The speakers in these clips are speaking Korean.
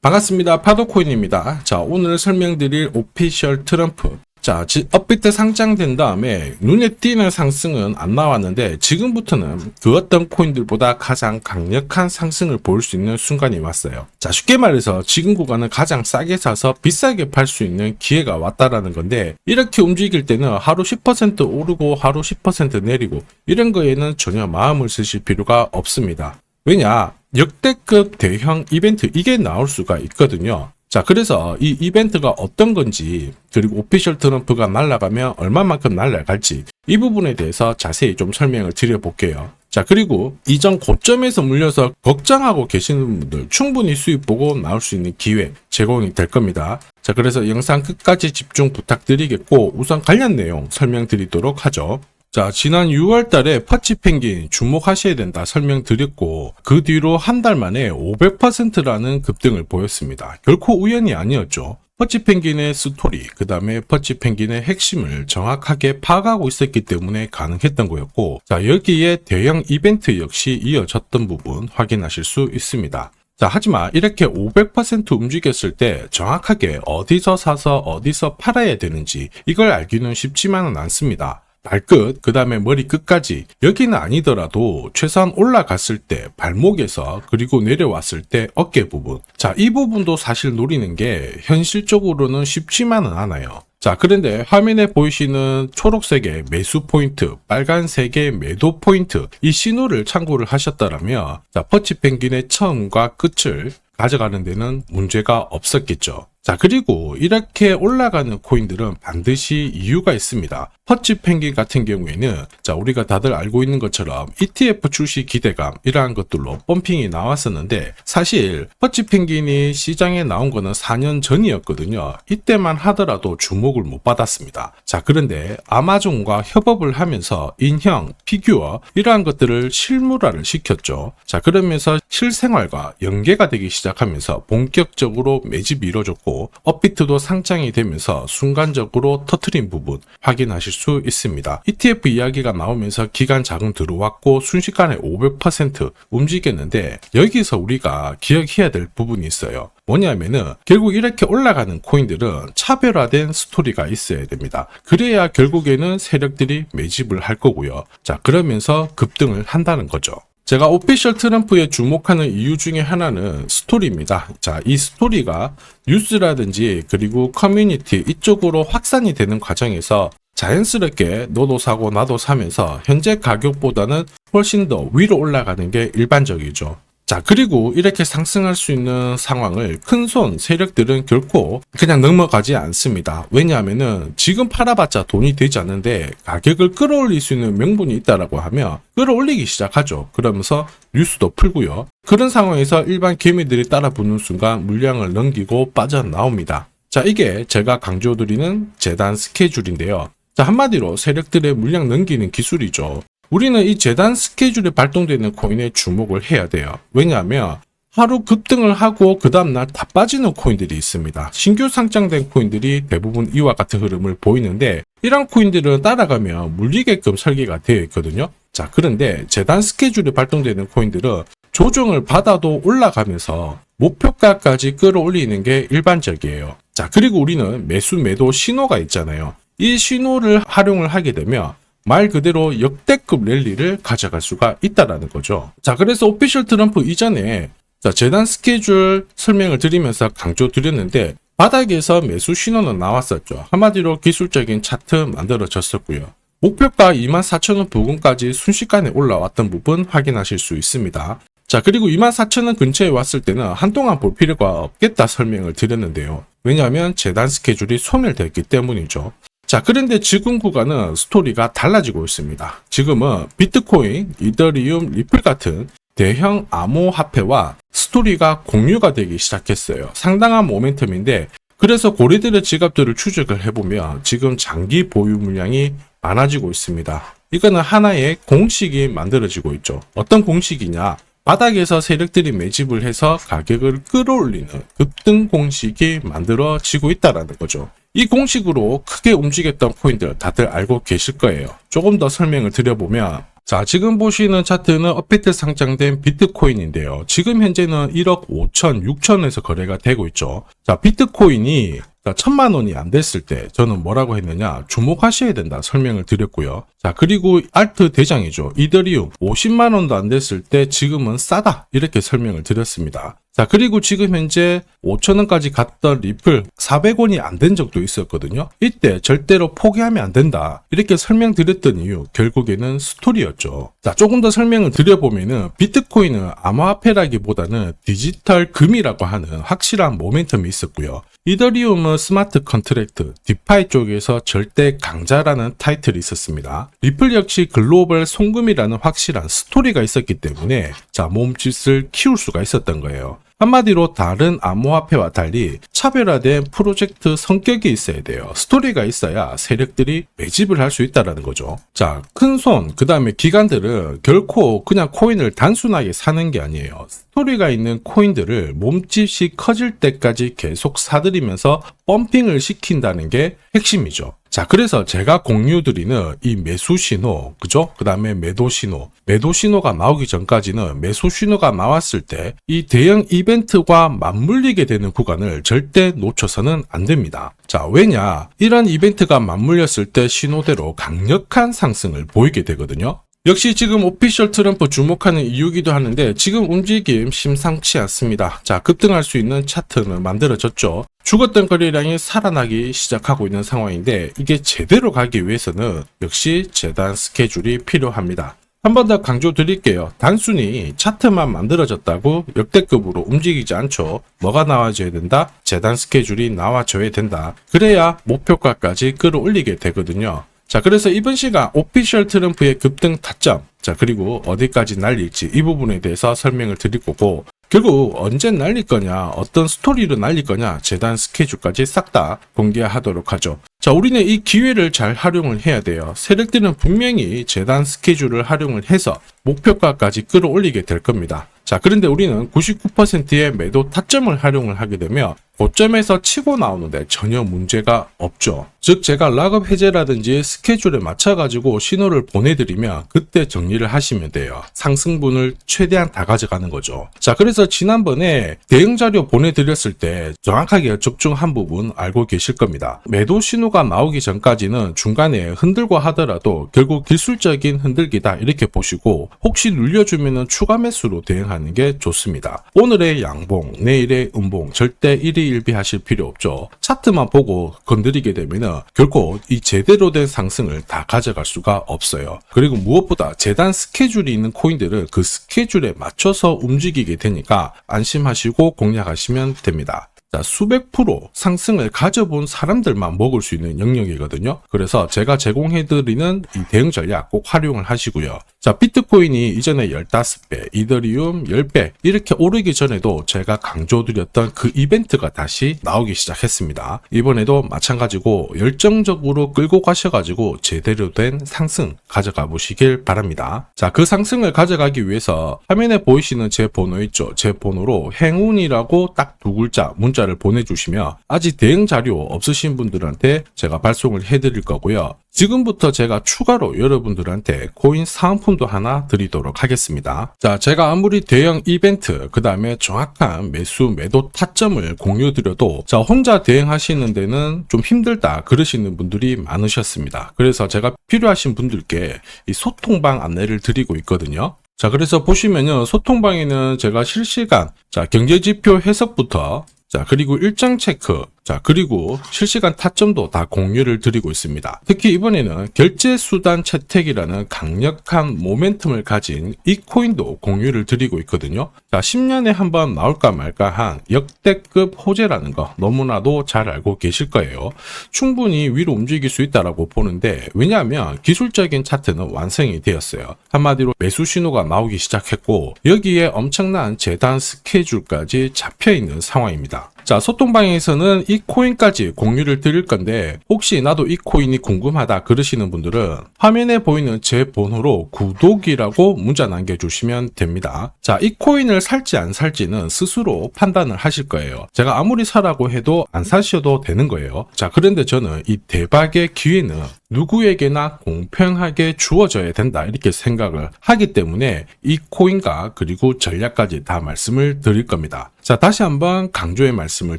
반갑습니다. 파도코인입니다. 자, 오늘 설명드릴 오피셜 트럼프. 자, 업비트 상장된 다음에 눈에 띄는 상승은 안 나왔는데 지금부터는 그 어떤 코인들보다 가장 강력한 상승을 보일 수 있는 순간이 왔어요. 자, 쉽게 말해서 지금 구간은 가장 싸게 사서 비싸게 팔 수 있는 기회가 왔다라는 건데, 이렇게 움직일 때는 하루 10% 오르고 하루 10% 내리고 이런 거에는 전혀 마음을 쓰실 필요가 없습니다. 왜냐? 역대급 대형 이벤트 이게 나올 수가 있거든요. 자, 그래서 이 이벤트가 어떤 건지, 그리고 오피셜 트럼프가 날아가면 얼마만큼 날아갈지 이 부분에 대해서 자세히 좀 설명을 드려볼게요. 자, 그리고 이전 고점에서 물려서 걱정하고 계시는 분들 충분히 수익 보고 나올 수 있는 기회 제공이 될 겁니다. 자, 그래서 영상 끝까지 집중 부탁드리겠고, 우선 관련 내용 설명드리도록 하죠. 자, 지난 6월 달에 퍼치 펭귄 주목하셔야 된다 설명드렸고, 그 뒤로 한 달 만에 500%라는 급등을 보였습니다. 결코 우연이 아니었죠. 퍼치 펭귄의 스토리, 그 다음에 퍼치 펭귄의 핵심을 정확하게 파악하고 있었기 때문에 가능했던 거였고, 자, 여기에 대형 이벤트 역시 이어졌던 부분 확인하실 수 있습니다. 자, 하지만 이렇게 500% 움직였을 때 정확하게 어디서 사서 어디서 팔아야 되는지 이걸 알기는 쉽지만은 않습니다. 발끝, 그 다음에 머리 끝까지, 여기는 아니더라도 최소한 올라갔을 때 발목에서, 그리고 내려왔을 때 어깨 부분, 자, 이 부분도 사실 노리는 게 현실적으로는 쉽지만은 않아요. 자, 그런데 화면에 보이시는 초록색의 매수 포인트, 빨간색의 매도 포인트, 이 신호를 참고를 하셨다면, 자, 퍼치 펭귄의 처음과 끝을 가져가는 데는 문제가 없었겠죠. 자, 그리고 이렇게 올라가는 코인들은 반드시 이유가 있습니다. 퍼치 펭귄 같은 경우에는, 자, 우리가 다들 알고 있는 것처럼 ETF 출시 기대감 이러한 것들로 펌핑이 나왔었는데, 사실 퍼치 펭귄이 시장에 나온 거는 4년 전이었거든요. 이때만 하더라도 주목을 못 받았습니다. 자, 그런데 아마존과 협업을 하면서 인형, 피규어 이러한 것들을 실물화를 시켰죠. 자, 그러면서 실생활과 연계가 되기 시작하면서 본격적으로 매집이 이루어졌고, 업비트도 상장이 되면서 순간적으로 터트린 부분 확인하실 수 있습니다. ETF 이야기가 나오면서 기관 자금 들어왔고 순식간에 500% 움직였는데, 여기서 우리가 기억해야 될 부분이 있어요. 뭐냐면은 결국 이렇게 올라가는 코인들은 차별화된 스토리가 있어야 됩니다. 그래야 결국에는 세력들이 매집을 할 거고요. 자, 그러면서 급등을 한다는 거죠. 제가 오피셜 트럼프에 주목하는 이유 중에 하나는 스토리입니다. 자, 이 스토리가 뉴스라든지 그리고 커뮤니티 이쪽으로 확산이 되는 과정에서 자연스럽게 너도 사고 나도 사면서 현재 가격보다는 훨씬 더 위로 올라가는 게 일반적이죠. 자, 그리고 이렇게 상승할 수 있는 상황을 큰손 세력들은 결코 그냥 넘어가지 않습니다. 왜냐하면은 지금 팔아봤자 돈이 되지 않는데 가격을 끌어올릴 수 있는 명분이 있다라고 하면 끌어올리기 시작하죠. 그러면서 뉴스도 풀고요. 그런 상황에서 일반 개미들이 따라붙는 순간 물량을 넘기고 빠져나옵니다. 자, 이게 제가 강조드리는 재단 스케줄인데요. 자, 한마디로 세력들의 물량 넘기는 기술이죠. 우리는 이 재단 스케줄이 발동되는 코인에 주목을 해야 돼요. 왜냐하면 하루 급등을 하고 그 다음날 다 빠지는 코인들이 있습니다. 신규 상장된 코인들이 대부분 이와 같은 흐름을 보이는데, 이런 코인들은 따라가면 물리게끔 설계가 되어 있거든요. 자, 그런데 재단 스케줄이 발동되는 코인들은 조정을 받아도 올라가면서 목표가까지 끌어올리는 게 일반적이에요. 자, 그리고 우리는 매수 매도 신호가 있잖아요. 이 신호를 활용을 하게 되면 말 그대로 역대급 랠리를 가져갈 수가 있다라는 거죠. 자, 그래서 오피셜 트럼프 이전에 재단 스케줄 설명을 드리면서 강조드렸는데, 바닥에서 매수 신호는 나왔었죠. 한마디로 기술적인 차트 만들어졌었고요. 목표가 24,000원 부근까지 순식간에 올라왔던 부분 확인하실 수 있습니다. 자, 그리고 24,000원 근처에 왔을 때는 한동안 볼 필요가 없겠다 설명을 드렸는데요. 왜냐하면 재단 스케줄이 소멸됐기 때문이죠. 자, 그런데 지금 구간은 스토리가 달라지고 있습니다. 지금은 비트코인, 이더리움, 리플 같은 대형 암호화폐와 스토리가 공유가 되기 시작했어요. 상당한 모멘텀인데, 그래서 고리들의 지갑들을 추적을 해보면 지금 장기 보유 물량이 많아지고 있습니다. 이거는 하나의 공식이 만들어지고 있죠. 어떤 공식이냐? 바닥에서 세력들이 매집을 해서 가격을 끌어올리는 급등 공식이 만들어지고 있다는 거죠. 이 공식으로 크게 움직였던 코인들 다들 알고 계실 거예요. 조금 더 설명을 드려보면, 자, 지금 보시는 차트는 업비트 상장된 비트코인인데요. 지금 현재는 1억 5천, 6천에서 거래가 되고 있죠. 자, 비트코인이 1,000만 원이 안 됐을 때 저는 뭐라고 했느냐, 주목하셔야 된다 설명을 드렸고요. 자, 그리고 알트 대장이죠. 이더리움 50만 원도 안 됐을 때 지금은 싸다 이렇게 설명을 드렸습니다. 자, 그리고 지금 현재 5,000원까지 갔던 리플 400원이 안 된 적도 있었거든요. 이때 절대로 포기하면 안 된다 이렇게 설명드렸던 이유, 결국에는 스토리였죠. 자, 조금 더 설명을 드려보면은 비트코인은 암호화폐라기보다는 디지털 금이라고 하는 확실한 모멘텀이 있었고요. 이더리움은 스마트 컨트랙트, 디파이 쪽에서 절대 강자라는 타이틀이 있었습니다. 리플 역시 글로벌 송금이라는 확실한 스토리가 있었기 때문에 자, 몸짓을 키울 수가 있었던 거예요. 한마디로 다른 암호화폐와 달리 차별화된 프로젝트 성격이 있어야 돼요. 스토리가 있어야 세력들이 매집을 할 수 있다는 거죠. 자, 큰손, 그 다음에 기관들은 결코 그냥 코인을 단순하게 사는 게 아니에요. 스토리가 있는 코인들을 몸집이 커질 때까지 계속 사들이면서 펌핑을 시킨다는 게 핵심이죠. 자, 그래서 제가 공유드리는 이 매수 신호, 그죠? 그 다음에 매도 신호가 나오기 전까지는 매수 신호가 나왔을 때 이 대형 이벤트와 맞물리게 되는 구간을 절대 놓쳐서는 안 됩니다. 자, 왜냐? 이런 이벤트가 맞물렸을 때 신호대로 강력한 상승을 보이게 되거든요. 역시 지금 오피셜 트럼프 주목하는 이유기도 하는데 지금 움직임 심상치 않습니다. 자, 급등할 수 있는 차트는 만들어졌죠. 죽었던 거래량이 살아나기 시작하고 있는 상황인데 이게 제대로 가기 위해서는 역시 재단 스케줄이 필요합니다. 한 번 더 강조 드릴게요. 단순히 차트만 만들어졌다고 역대급으로 움직이지 않죠. 뭐가 나와줘야 된다? 재단 스케줄이 나와줘야 된다. 그래야 목표가까지 끌어올리게 되거든요. 자, 그래서 이번 시간 오피셜 트럼프의 급등 타점, 자, 그리고 어디까지 날릴지 이 부분에 대해서 설명을 드릴 거고, 결국 언제 날릴 거냐, 어떤 스토리로 날릴 거냐, 재단 스케줄까지 싹 다 공개하도록 하죠. 자, 우리는 이 기회를 잘 활용을 해야 돼요. 세력들은 분명히 재단 스케줄을 활용을 해서 목표가까지 끌어올리게 될 겁니다. 자, 그런데 우리는 99%의 매도 타점을 활용을 하게 되면 고점에서 치고 나오는데 전혀 문제가 없죠. 즉, 제가 락업 해제라든지 스케줄에 맞춰가지고 신호를 보내드리면 그때 정리를 하시면 돼요. 상승분을 최대한 다 가져가는 거죠. 자, 그래서 지난번에 대응 자료 보내드렸을 때 정확하게 적중한 부분 알고 계실 겁니다. 매도 신호가 나오기 전까지는 중간에 흔들고 하더라도 결국 기술적인 흔들기다 이렇게 보시고, 혹시 눌려주면 추가 매수로 대응하는 게 좋습니다. 오늘의 양봉, 내일의 음봉 절대 일희일비하실 필요 없죠. 차트만 보고 건드리게 되면 결코 이 제대로 된 상승을 다 가져갈 수가 없어요. 그리고 무엇보다 재단 스케줄이 있는 코인들은 그 스케줄에 맞춰서 움직이게 되니까 안심하시고 공략하시면 됩니다. 자, 수백 프로 상승을 가져본 사람들만 먹을 수 있는 영역이거든요. 그래서 제가 제공해드리는 이 대응 전략 꼭 활용을 하시고요. 자, 비트코인이 이전에 15배, 이더리움 10배 이렇게 오르기 전에도 제가 강조드렸던 그 이벤트가 다시 나오기 시작했습니다. 이번에도 마찬가지고 열정적으로 끌고 가셔가지고 제대로 된 상승 가져가 보시길 바랍니다. 자, 그 상승을 가져가기 위해서 화면에 보이시는 제 번호 있죠? 제 번호로 행운이라고 딱 두 글자 문자를 보내주시면 아직 대응 자료 없으신 분들한테 제가 발송을 해드릴 거고요. 지금부터 제가 추가로 여러분들한테 코인 사은품도 하나 드리도록 하겠습니다. 자, 제가 아무리 대형 이벤트, 그 다음에 정확한 매수, 매도 타점을 공유드려도 자, 혼자 대응하시는 데는 좀 힘들다 그러시는 분들이 많으셨습니다. 그래서 제가 필요하신 분들께 이 소통방 안내를 드리고 있거든요. 자, 그래서 보시면요, 소통방에는 제가 실시간 경제지표 해석부터 그리고 일정 체크, 그리고 실시간 타점도 다 공유를 드리고 있습니다. 특히 이번에는 결제수단 채택이라는 강력한 모멘텀을 가진 이 코인도 공유를 드리고 있거든요. 10년에 한번 나올까 말까 한 역대급 호재라는 거 너무나도 잘 알고 계실 거예요. 충분히 위로 움직일 수 있다라고 보는데, 왜냐하면 기술적인 차트는 완성이 되었어요. 한마디로 매수 신호가 나오기 시작했고, 여기에 엄청난 재단 스케줄까지 잡혀있는 상황입니다. 자, 소통방에서는 이 코인까지 공유를 드릴 건데, 혹시 나도 이 코인이 궁금하다 그러시는 분들은 화면에 보이는 제 번호로 구독이라고 문자 남겨주시면 됩니다. 자, 이 코인을 살지 안 살지는 스스로 판단을 하실 거예요. 제가 아무리 사라고 해도 안 사셔도 되는 거예요. 자, 그런데 저는 이 대박의 기회는 누구에게나 공평하게 주어져야 된다 이렇게 생각을 하기 때문에 이 코인과 그리고 전략까지 다 말씀을 드릴 겁니다. 자, 다시 한번 강조의 말씀을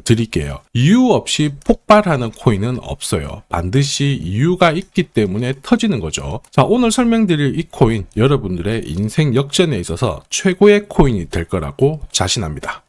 드릴게요. 이유 없이 폭발하는 코인은 없어요. 반드시 이유가 있기 때문에 터지는 거죠. 자, 오늘 설명드릴 이 코인 여러분들의 인생 역전에 있어서 최고의 코인이 될 거라고 자신합니다.